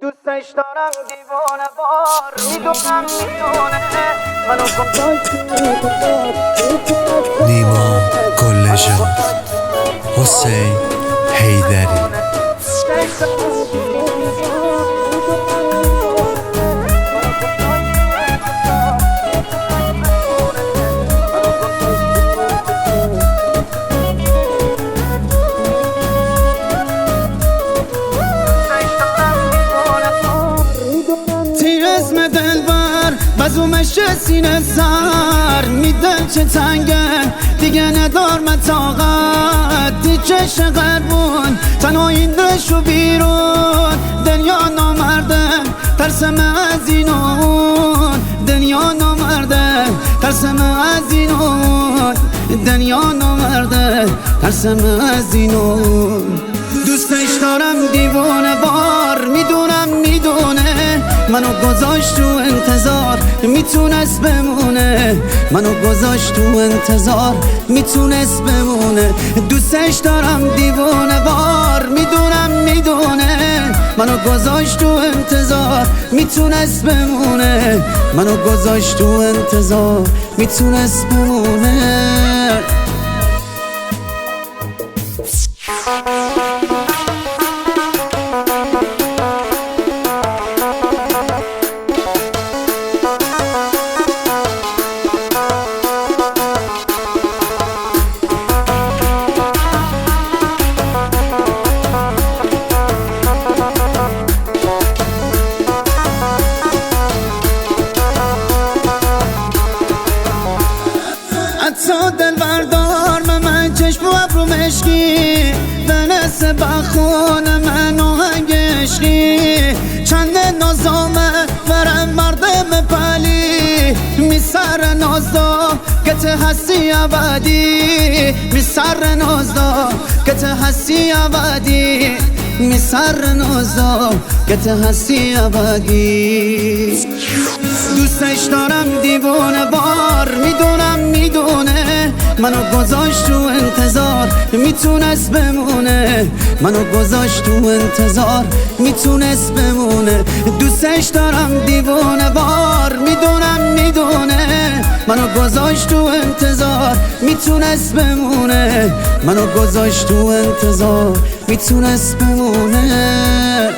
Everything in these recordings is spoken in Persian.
دوستش دارم دیوانه بار میدونم منو نیما گلجان حسین حیدری اسم دلبر بزومش سینه سر میدن چه تنگه دیگه ندار متاقت دی چش قربون تنها این دشو بیرون دنیا نامرده ترسم از اینون دنیا نامرده ترسم از اینون دنیا نامرده ترسم از اینون دوستش دارم دیوانه بار میدونه منو گذاشت تو انتظار میتونست بمونه منو گذاشت تو انتظار میتونست بمونه دوستش دارم دیوانه بار میدونه منو گذاشت تو انتظار میتونست بمونه منو گذاشت تو انتظار میتونست بمونه حتی دل بردار من چشم و ابرو مشکی بنس بخون من آهنگ عشقی چند نازامه برم مردم پلی میسر نازدا که هستی ابدی میسر نازدا که هستی ابدی میسر نازدا که هستی ابدی دوستش دارم دیوانه بار میدونه منو گذاشت تو انتظار میتونست بمونه منو گذاشت تو انتظار میتونست بمونه دوستش دارم دیوانه بار میدونه منو گذاشت تو انتظار میتونست بمونه منو گذاشت تو انتظار میتونست بمونه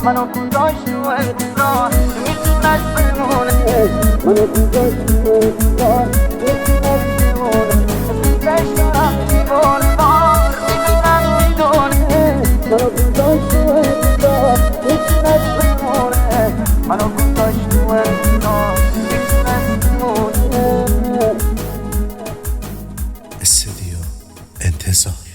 منو گذاشت تو انتظار میتونست بمونه منو گذاشت تو انتظار میتونست بمونه دوستش دارم دیوانه بار میدونه منو گذاشت تو انتظار میتونست بمونه منو گذاشت تو انتظار میتونست بمونه استودیو انتظار